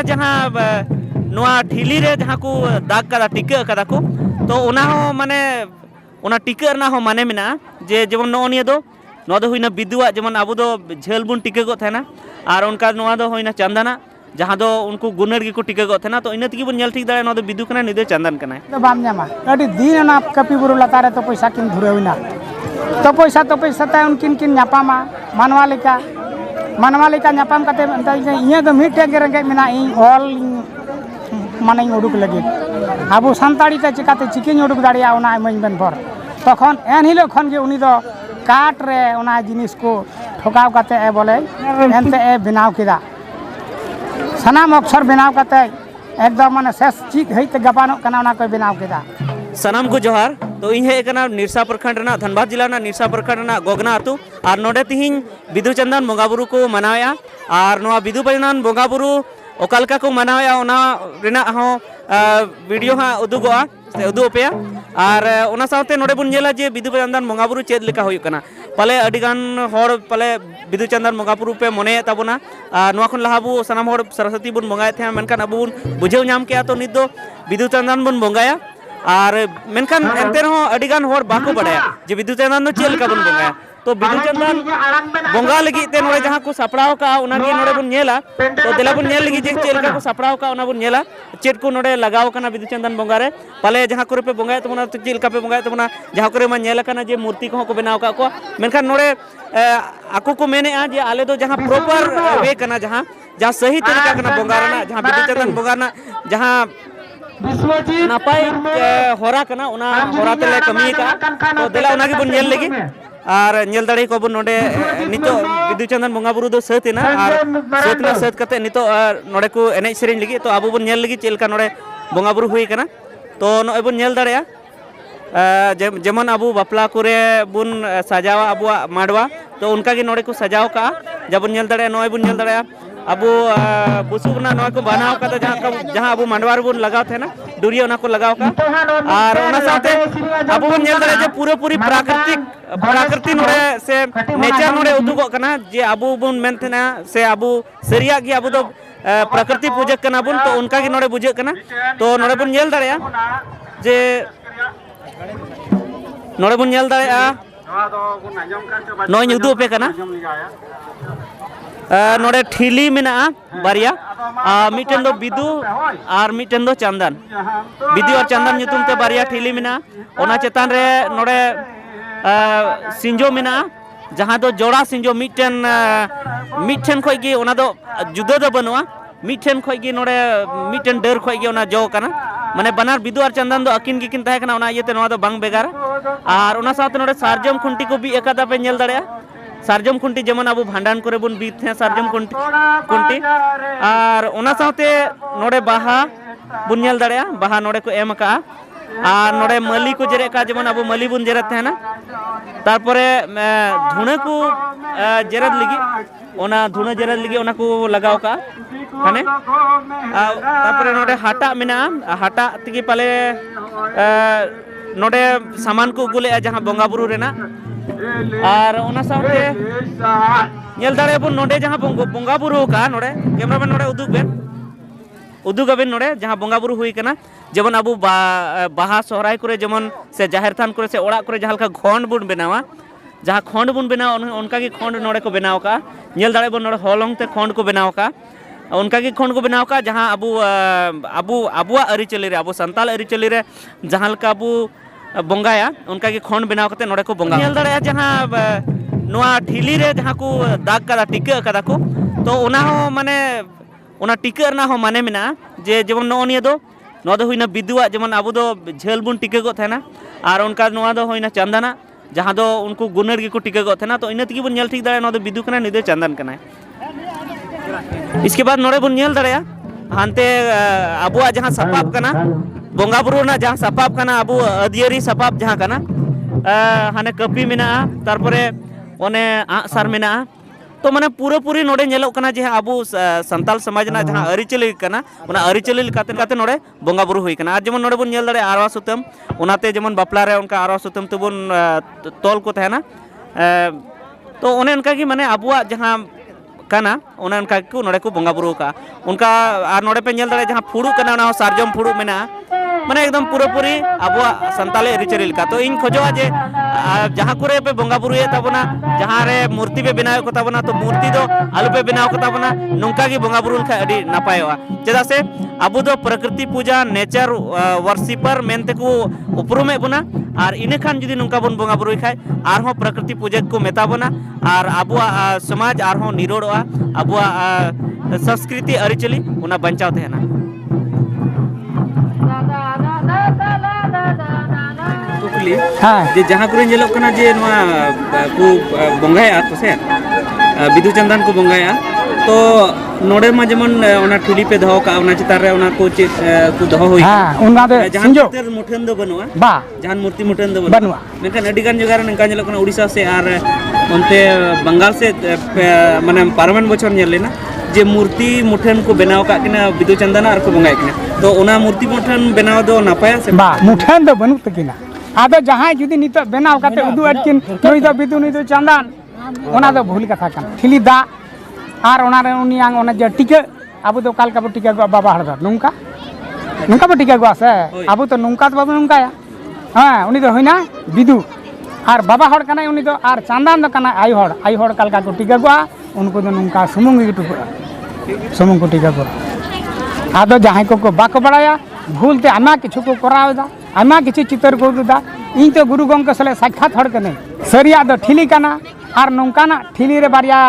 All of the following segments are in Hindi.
जहाँ ठिली रे जहाँ को दाग का टिका कदा को तो माने टिका माने मेना जे जेमन निया दो हुईना बिदुआ जेमन आबो दो झेल बुन टिका को थाना और उनका हुईना चंदना जहाँ दो उनको गुनर गी को टिका को थाना तो इना तगी बन नेल ठीक दाड़े दो बिदु कना निदे चंदन कना तो बाम जामा अडी दिन ना कपी बुरु लतारे तो पैसा किन धुरे हुईना तो पैसा ता उनकिन किन न्यापामा मानवा लेका न्यापाम कते इया दो मिटे गे रंगे मेना इन ऑल माने उडुक लगे आबो संताड़ी ते चिकाते चिकिन उडुक दाड़िया ओना इमाइन बेन भर तखन एन हिलो खन गे उनी दो काट रे ओना जिनिस को ठोकाव कते ए बोले एनते ए बनाव किदा सनाम अक्षर बनाव कते एकदम माने शेष चिक हईते गपानो कना ओना को बनाव किदा सनाम को जोहार तो इन हे कना निरसा प्रखंड ना धनबाद जिला ना निरसा प्रखंड ना गोगना आतु और नोडे तिहिन बिदु चंदन बोंगाबुरु को मनाया और नोआ बिदु चंदन बोंगाबुरु ओकालका को मनाया ओना रेना हो वीडियो हाँ उदुगोआ से उदुपेया और ओना साथे नोडे बुन जेला जे बिदु चंदन बोंगाबुरु चेद लेका होय कना पाले अडिगान होड़ पाले बिदु चंदन बोंगाबुरु पे मने ताबोना नोआ खन लाहाबु सनाम होड़ सरस्वती बुन बोंगाय थे मेनखान अबु बुन बुझेव नाम के तो नित दो बिदु चंदन बुन बोंगाया और मेनखान एनते रहो अडिगान होड़ बाको बड़ाया जे बिदु चंदन दो चेल का बुन बोंगाया तो बिदु चंदन बोंगा लगी ते नोड़े जहाँ को सपड़ाव का उनागी नोड़े बुन नेला तो दिला बुन नेल लगी जे चेल का को सपड़ाव का उना बुन नेला चेट को नोड़े लगाव कना बिदु चंदन बोंगा रे पाले जहाँ करे पे बोंगाय तबना तो चेल का पे बोंगाय तबना जहाँ करे मा नेला कना जे मूर्ति को बनाव का को मेनखान नोड़े आको को मेने आ जे आले दो जहाँ प्रॉपर वे कना जहाँ सही तरीका कना बोंगा रना जहाँ बिदु चंदन बोंगा ना जहाँ नापाय होरा कना उना होरा तेले कमी का तो दिला उनागी बुन नेल लगी और नेल दाड़े को बुन नोडे नितो बिदु चंदन बोंगाबुरु दो सतना और सत कते नितो नोडे को एने सेरेñ लगी तो आबो बुन नेल लगी चेलका नोडे बोंगाबुरु हुई कना तो नोय बुन नेल दाड़ेया जेमन आबो बापला करे बुन सजावा आबुआ माडवा तो उनका गे नोडे को सजाव का जब बुन नेल दाड़ेया नोय बुन नेल दाड़ेया अब बुसुबना नोय को बनाव का जहाँ अब मांडवा बुन लगाव थे ना डुरिया उना को लगाव का और उना साथे अब बुन नेल दाड़े जे पूरी प्राकृतिक नोडे से नेचर नोडे उदुगो कना जे अब बुन मेन थेना से अब सरिया गे अब दो प्रकृति पूजक कना बुन तो उनका गे नोडे बुझे कना तो नोडे बुन नेल दाड़ेया जे नोडे बुन नेल दाड़ेया नोय नुदु पे कना नोडे ठिली मेना बारिया मिटेन दो बिदु और मिटेन दो चंदन बिदु और चंदन nyutum ते बारिया ठिली मेना ओना चेतान रे नोडे सिंजो मेना जहाँ दो जोड़ा सिंजो मिटेन खोय गे ओना दो जुदा दो बनुआ मिटेन खोय गे नोडे मिटेन डर खोय गे ओना जो कना माने बनार बिदु और चंदन दो अकिन गिकिन ताहे कना ओना इयते नोआ दो बांग बेगार और ओना साथे नोडे सारजम खुंटी को भी एकादा पे नेल दाड़ेया सारजम खुंटी जेमन आबो भांडान करे बुन बीत थे सारजम खुंटी और ओना साथे नोडे बाहा बुन नेल दाड़ेया बाहा नोडे को एम का और नोडे मली को जेरे का जेमन आबो मली बुन जेरत थे ना तारपरे धुणे को जेरत लगी ओना धुणे जेरत लगी ओना को लगाव का हाने तारपरे नोडे हाटा मेना हाटा तगी पाले नोडे सामान को गुले जहाँ बोंगाबुरु रेना और ओना साथे नेल दाड़े बुन नोडे जहाँ बोंगाबुरु का नोडे कैमरामैन नोडे उदुगाबेन नोडे जहाँ बोंगाबुरु हुई कना जेमन आबो बाहा सोहराय करे जेमन से जाहेर थान करे से ओड़ा करे जहाँ का खंड बुन बनावा जहाँ खंड बुन बनावा उनका की खंड नोडे को बनाव का नेल दाड़े बुन नोडे होलंग ते खंड को बनाव का उनका की खंड को बनाव का जहाँ आबुआ अरिचली रे आबो संताल अरिचली रे जहाँ का आबो बोंगाया उनका की खंड बनाव करते नोडे को बोंगा नेल दाड़े जहाँ नोआ ठिली रे जहाँ को दाग का टिका कदा को तो ओना हो माने ओना टिका रना हो माने मेना जे जेमन निया दो हुईना बिदुआ जेमन आबो दो झेल बुन टिका को थाना और उनका नोआ दो हुईना चंदना जहाँ दो उनको गुनर गे को टिका को थाना तो इना तगी बुन नेल ठीक दाड़े नोआ दो बिदु कना निदे चंदन कना इसके बाद नोडे बुन नेल दाड़ेया हानते अबुआ जहाँ सपाब कना बोंगा बुरु ना जहाँ सपाब कना अबु अदियरी सपाब जहाँ कना हाने कपी मेना तारपरे ओने आगसार मेना तो माने पूरा पूरी नोडे नेलोग कना जे अबु संताल समाज ना जहाँ अरिचली कना उना अरिचली काते नोडे बोंगा बुरु हुई कना आज जेमन नोडे बन नेल दाड़े आरवा सुतम उनाते जेमन बापला रे उनका आरवा सुतम तबन तोल को तहना तो ओने उनका की माने अबुआ जहाँ कना ओने उनका को नोडे को बोंगा बुरु का उनका आर नोडे पे नेल दाड़े जहाँ फुड़ू कना ना सारजम फुड़ू मेना माने एकदम पूरा पूरी अबुआ संताले अरिचली का तो इन खोजोआ जे जहाँ कुरे पे बोंगा बुरु ये तबना जहाँ रे मूर्ति पे बनाव को तबना तो मूर्ति दो आलू पे बनाव को तबना नुंका की बोंगा बुरु खा अडी नापायवा चेदा से अबु दो प्रकृति पूजा नेचर वर्शिपर मेनते को उपरुमे बना और इने खान जुदी नुंका बन बोंगा बुरु खाय आरहों प्रकृति पूजक को मेता बना और अबुआ समाज आरहों निरोड़वा अबुआ संस्कृति अरिचली उना बंचाव तहना हाँ जे जहाँ कुरे जेलोग कना जे नवा को बोंगाया तो से बिदु चंदन को बोंगाया तो नोडे मा जेमन ओना ठुली पे दहो का ओना चितार रे ओना को चे को दहो होई हाँ उनका दे जहाँ चितार मुठन दो बनवा बा जहाँ मूर्ति मुठन दो बनवा मेनखान अडी गान जगह रे नंका जेलोग कना उड़ीसा से आर ओनते बंगाल से माने पार्वण बछर नेल लेना जे मूर्ति मुठन को बनाव का किना बिदु चंदन आर को बोंगाय किना तो ओना मूर्ति मुठन बनाव दो नापाया से बा मुठन दो बनु तकिना आदो जहाँ जुदी नित बनाव काते उदु अटकिन नई दो बिदु नई दो चंदन ओना दो भूल कथा कन ठिली दा आर ओना रे उनी आंग ओना जे टिके अबु दो काल का टिके गो बाबा हड़ नुंका नुंका बो टिके गो से अबु तो नुंका तो बाबू नुंका या हां उनी दो होइना बिदु आर बाबा हड़ कना उनी दो आर चंदन दो कना आई हड़ काल का को टिके गो उनको दो नुंका सुमुंग गिटु सुमुंग को टिके गो आदो जहाँ को बाको बड़ाया भूलते आमा किछु को करावदा आमा किछु चितर को दुदा इन तो गुरु गंग सले साक्षात हड़ कने सरिया दो ठिली कना आर नोंकाना ठिली रे बारिया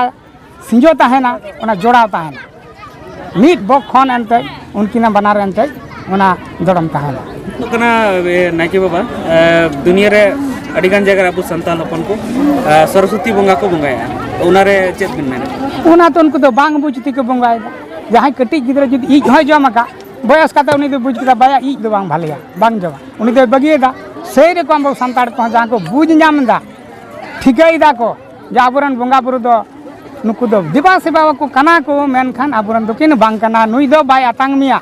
सिंजो ताहेना ओना जोड़ाव ताहेना मीट बक खन एनते उनकिना बनार एनते ओना जोड़म ताहेना तो कना नाके बाबा दुनिया रे अडिगान जगह अबु संतान अपन को सरस्वती बोंगा को बोंगाया ओना रे चेत बिन मेना ओना तो उनको तो बांग बुझती को बोंगायदा जहाँ कटी गिद्रा जुदी इज होय जमाका बयस काते उनी दो बुझ किदा बाया इज दो बांग भालिया बांग जमा उनी दो बगिएदा सेई रे को हम संताड़ को जहाँ को बुझ नामदा ठिकैदा को जा आबुरन बोंगा बुरु दो नुकु दो दिबा सेवा को कना को मेनखान आबुरन दो किन बांग कना नुई दो बाय आतांग मिया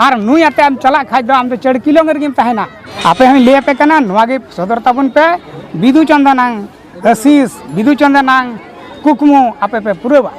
आर नुई आते हम चला खाय दो हम तो चढ़ किलो गिम ताहेना आपे हम ले पे कना नवा गे सदर ताबुन पे बिदु चंदनांग आशीष बिदु चंदनांग कुकमु आपे पे पुरवा